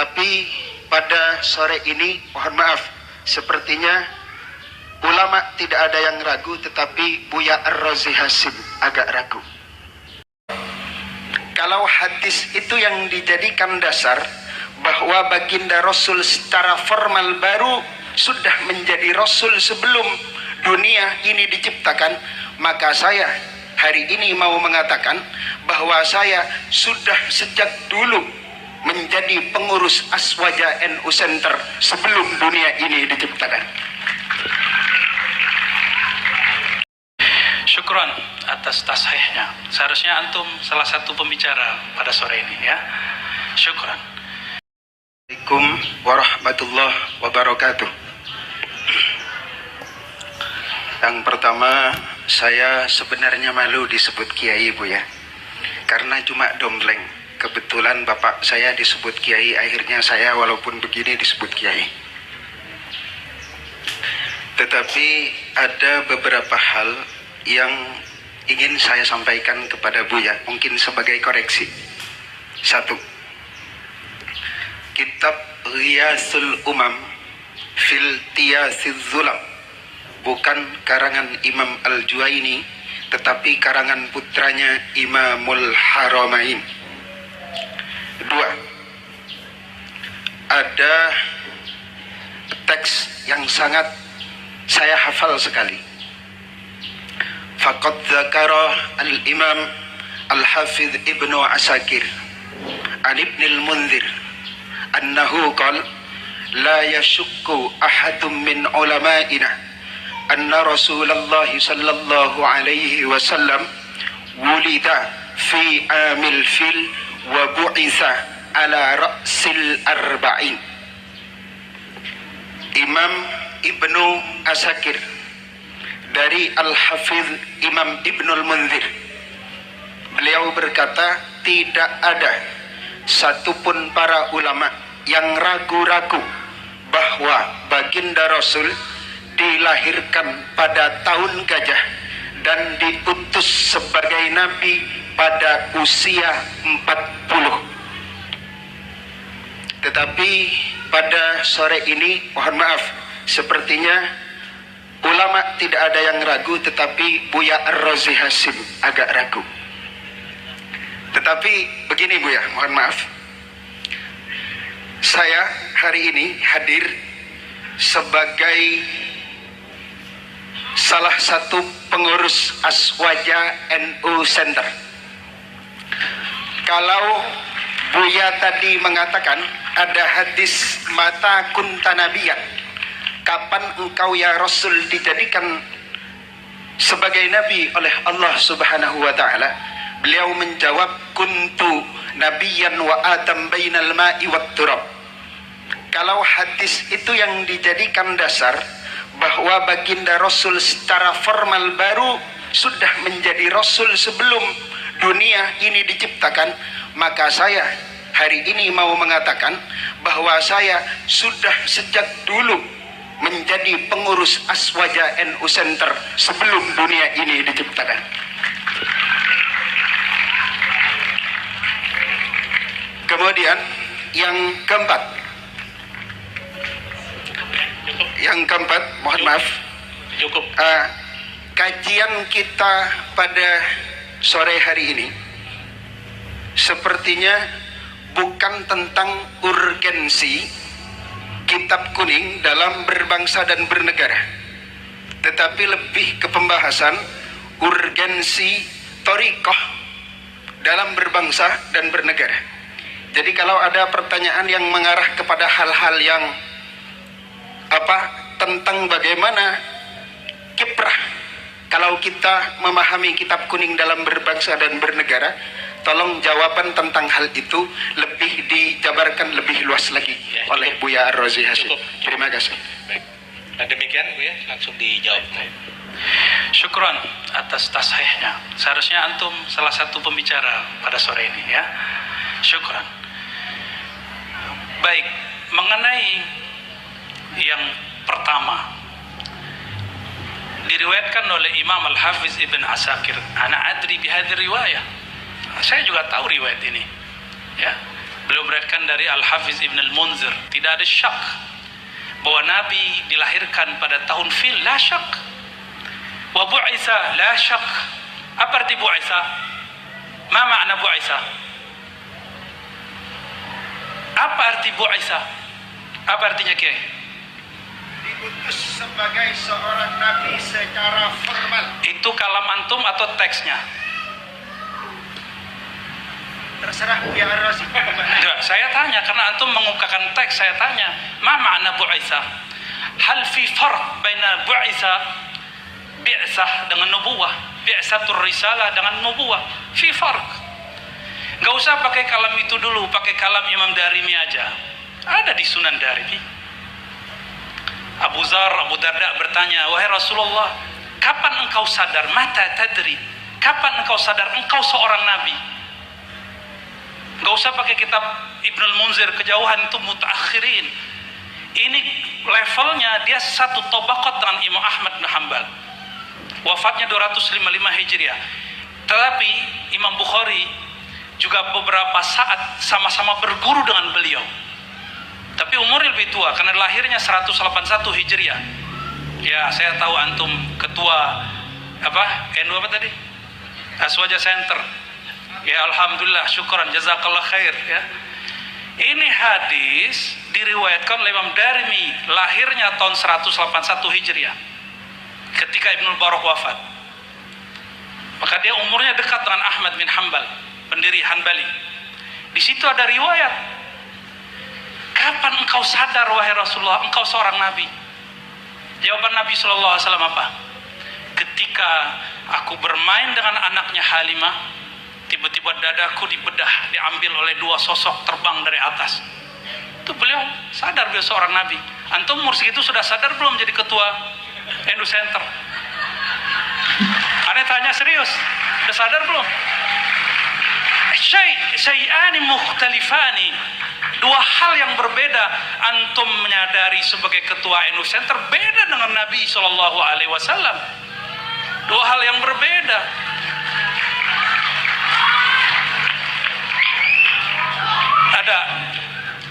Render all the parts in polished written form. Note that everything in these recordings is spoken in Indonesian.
Tetapi pada sore ini, mohon maaf, sepertinya ulama tidak ada yang ragu, tetapi Buya Ar-Razi Hasim agak ragu. Kalau hadis itu yang dijadikan dasar bahwa baginda Rasul secara formal baru sudah menjadi Rasul sebelum dunia ini diciptakan, maka saya hari ini mau mengatakan bahwa saya sudah sejak dulu menjadi pengurus Aswaja NU Center sebelum dunia ini diciptakan. Syukran atas tasahihnya. Seharusnya antum salah satu pembicara pada sore ini ya. Syukran. Assalamualaikum warahmatullahi wabarakatuh. Yang pertama, saya sebenarnya malu disebut kiai, Bu ya. Karena cuma dompleng. Kebetulan bapak saya disebut kiai, akhirnya saya walaupun begini disebut kiai. Tetapi ada beberapa hal yang ingin saya sampaikan kepada Buya, mungkin sebagai koreksi. Satu, kitab Ghiyasul Umam fil Tiyasiz Zulam bukan karangan Imam Al-Juwaini, tetapi karangan putranya Imamul Haramain. Dua, ada teks yang sangat saya hafal sekali. Faqad dzakara al-Imam Al-Hafidh Ibnu Asakir an Ibn al-Munzir annahu qala la yashukku ahadun min ulama'ina anna Rasulullah sallallahu alaihi wasallam wulida fi amil fil wa bu'itha ala ra'sil arba'in. Imam Ibnu Asakir dari Al-Hafidh Imam Ibnul Munzir, beliau berkata, tidak ada satupun para ulama yang ragu-ragu bahwa baginda Rasul dilahirkan pada tahun gajah dan diutus sebagai nabi pada usia 40. Tetapi pada sore ini, mohon maaf, sepertinya ulama tidak ada yang ragu, tetapi Buya Ar-Razi Hasim agak ragu. Tetapi begini Buya, mohon maaf, saya hari ini hadir sebagai salah satu pengurus Aswaja NU Center. Kalau Buya tadi mengatakan ada hadis mata kunta nabiyan, kapan engkau ya Rasul dijadikan sebagai nabi oleh Allah Subhanahu wa taala? Beliau menjawab, kuntu nabiyan wa adam bainal ma'i wat turab. Kalau hadis itu yang dijadikan dasar bahwa baginda Rasul secara formal baru sudah menjadi Rasul sebelum dunia ini diciptakan, maka saya hari ini mau mengatakan bahwa saya sudah sejak dulu menjadi pengurus Aswaja NU Center sebelum dunia ini diciptakan. Kemudian yang keempat, mohon maaf, kajian kita pada sore hari ini sepertinya bukan tentang urgensi kitab kuning dalam berbangsa dan bernegara, tetapi lebih ke pembahasan urgensi thariqah dalam berbangsa dan bernegara. Jadi kalau ada pertanyaan yang mengarah kepada hal-hal yang tentang bagaimana kiprah kalau kita memahami kitab kuning dalam berbangsa dan bernegara, tolong jawaban tentang hal itu lebih dijabarkan lebih luas lagi ya, oleh Buya Ar-Razi Hasim. Terima kasih. Baik. Nah, demikian Bu ya, langsung dijawab. Syukran atas tasahihnya. Seharusnya antum salah satu pembicara pada sore ini ya. Syukran. Baik, mengenai yang pertama, diriwayatkan oleh Imam Al-Hafiz Ibn Asakir, ana adri bihadhi riwayah. Saya juga tahu riwayat ini. Ya. Beliau berikan dari Al-Hafiz Ibn Al-Munzir, tidak ada syak bahwa Nabi dilahirkan pada tahun fil, la syak. Wa bu'isa, la syak. Apa arti bu'isa? Ma makna bu'isa? Apa arti bu'isa? Apa artinya Kiai? Diutus sebagai seorang nabi secara formal. Itu kalam antum atau teksnya? Terserah Buya Ar-Razi. Enggak, saya tanya karena antum mengungkapkan teks, saya tanya, ma makna bu'isa? Hal fi farq baina bu'isa, bi'sah dengan nubuwah, bi'satur risalah dengan nubuwah, fi farq. Enggak usah pakai kalam itu dulu, pakai kalam Imam Darimi aja. Ada di Sunan Darimi. Abu Darda bertanya, wahai Rasulullah, kapan engkau sadar? Mata tadri, kapan engkau sadar engkau seorang nabi? Gak usah pakai kitab Ibnul Munzir, kejauhan itu mutaakhirin. Ini levelnya dia satu tabaqat dengan Imam Ahmad bin Hanbal. Wafatnya 255 Hijriah. Tetapi Imam Bukhari juga beberapa saat sama-sama berguru dengan beliau. Tapi umurnya lebih tua karena lahirnya 181 Hijriah. Ya, saya tahu antum ketua NU apa tadi? Aswaja Center. Ya alhamdulillah, syukran, jazakallah khair ya. Ini hadis diriwayatkan oleh Imam Darimi, lahirnya tahun 181 Hijriah. Ketika Ibnul Barak wafat. Maka dia umurnya dekat dengan Ahmad bin Hanbal, pendiri Hanbali. Di situ ada riwayat. Kapan engkau sadar wahai Rasulullah, engkau seorang nabi? Jawaban Nabi sallallahu alaihi wasallam apa? Ketika aku bermain dengan anaknya Halimah, tiba-tiba dadaku dibedah, diambil oleh dua sosok terbang dari atas. Itu beliau sadar beliau seorang nabi. Antum umur segitu sudah sadar belum jadi ketua NU Center? Aneh tanya serius, sudah sadar belum? Syai'ani mukhtalifani, dua hal yang berbeda. Antum menyadari sebagai ketua NU Center beda dengan Nabi SAW. Dua hal yang berbeda. Ada,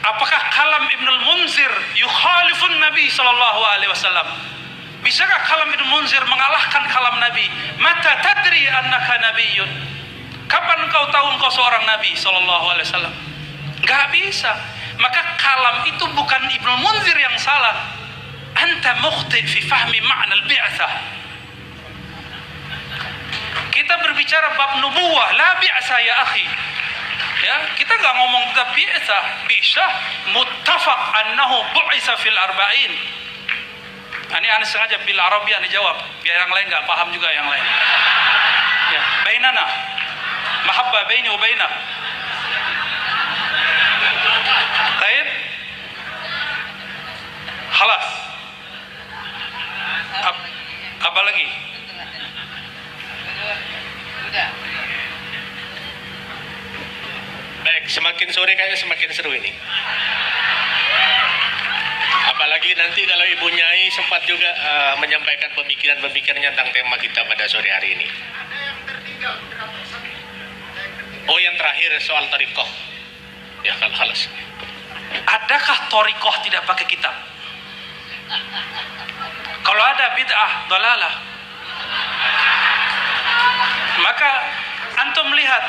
apakah kalam Ibnul Munzir yukhalifun Nabi SAW? Bisakah kalam Ibnul Munzir mengalahkan kalam Nabi? Mata tadri annaka nabiyyun, kapan engkau tahu engkau seorang Nabi SAW? Gak bisa. Maka kalam itu bukan Ibnul Munzir yang salah. Anta mukhti fi fahmi ma'na al-bi'tsah. Kita berbicara bab nubuwah, la bi'tsah ya akhi. Ya, kita nggak ngomong tentang bisa muttafaq annahu bu'isa fil arba'in. Ini aneh sengaja bil Arabi aneh jawab biar yang lain nggak paham juga yang lain. Ya, bainana mahabbah baini wa bainak. Baik. Khalas. Apa lagi? Baik, semakin sore kayaknya semakin seru ini. Apalagi nanti kalau Ibu Nyai sempat juga menyampaikan pemikiran-pemikirannya tentang tema kita pada sore hari ini. Oh, yang terakhir soal thariqah. Ya, khalas. Adakah thariqah tidak pakai kitab? Kalau ada bid'ah, dalalah. Maka antum melihat,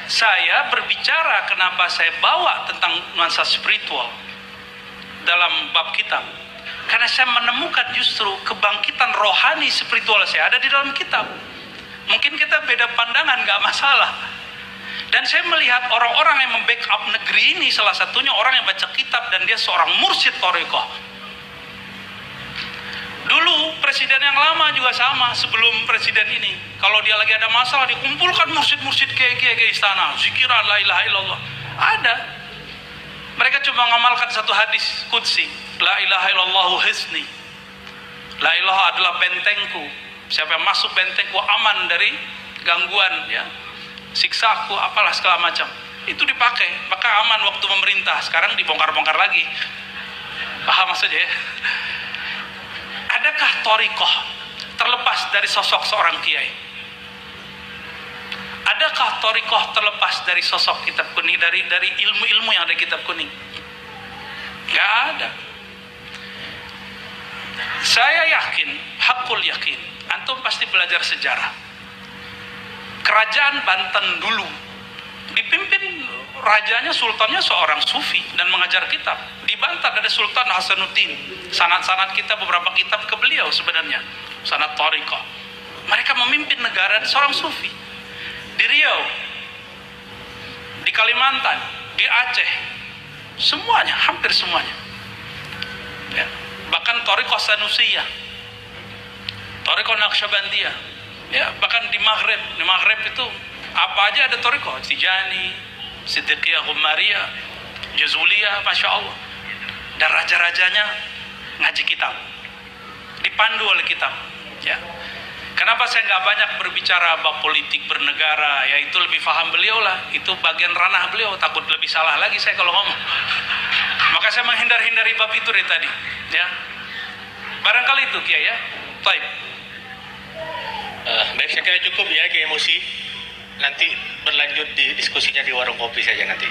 saya berbicara kenapa saya bawa tentang nuansa spiritual dalam bab kitab. Karena saya menemukan justru kebangkitan rohani spiritual saya ada di dalam kitab. Mungkin kita beda pandangan, gak masalah. Dan saya melihat orang-orang yang membackup negeri ini, salah satunya orang yang baca kitab dan dia seorang mursyid thariqah. Dulu presiden yang lama juga sama, sebelum presiden ini, kalau dia lagi ada masalah dikumpulkan mursyid-mursyid ke istana, zikiran la ilaha illallah. Ada. Mereka cuma ngamalkan satu hadis qudsi, la ilaha illallahu hisni. La ilaha adalah bentengku. Siapa yang masuk bentengku aman dari gangguan, ya, siksaku, apalah segala macam. Itu dipakai, maka aman waktu memerintah. Sekarang dibongkar-bongkar lagi. Paham maksudnya ya? Adakah thariqah terlepas dari sosok seorang kiai? Adakah thariqah terlepas dari sosok kitab kuning, dari ilmu-ilmu yang ada di kitab kuning? Gak ada. Saya yakin, hakul yakin, antum pasti belajar sejarah. Kerajaan Banten dulu dipimpin rajanya, sultannya seorang sufi dan mengajar kitab. Di Banten ada Sultan Hasanuddin. Sanad-sanad kita, beberapa kitab ke beliau sebenarnya, sanad thariqah. Mereka memimpin negara seorang sufi. Di Riau, di Kalimantan, di Aceh, semuanya, hampir semuanya. Ya. Bahkan thariqah Sanusiyah, thariqah Naqsyabandiyah, ya, bahkan di Maghrib itu apa aja ada thariqah, Tijani, Siddiqiyah, Ghumariyah, Jazuliyah, Masya Allah. Dan raja-rajanya ngaji kitab, dipandu oleh kitab. Ya. Kenapa saya nggak banyak berbicara bab politik bernegara? Ya itu lebih paham beliau lah, itu bagian ranah beliau. Takut lebih salah lagi saya kalau ngomong. Maka saya menghindar-hindari bab itu dari tadi. Ya, barangkali itu Kiai ya. Baik. Baik, saya kira cukup ya Kiai Musi. Nanti berlanjut di diskusinya di warung kopi saja nanti.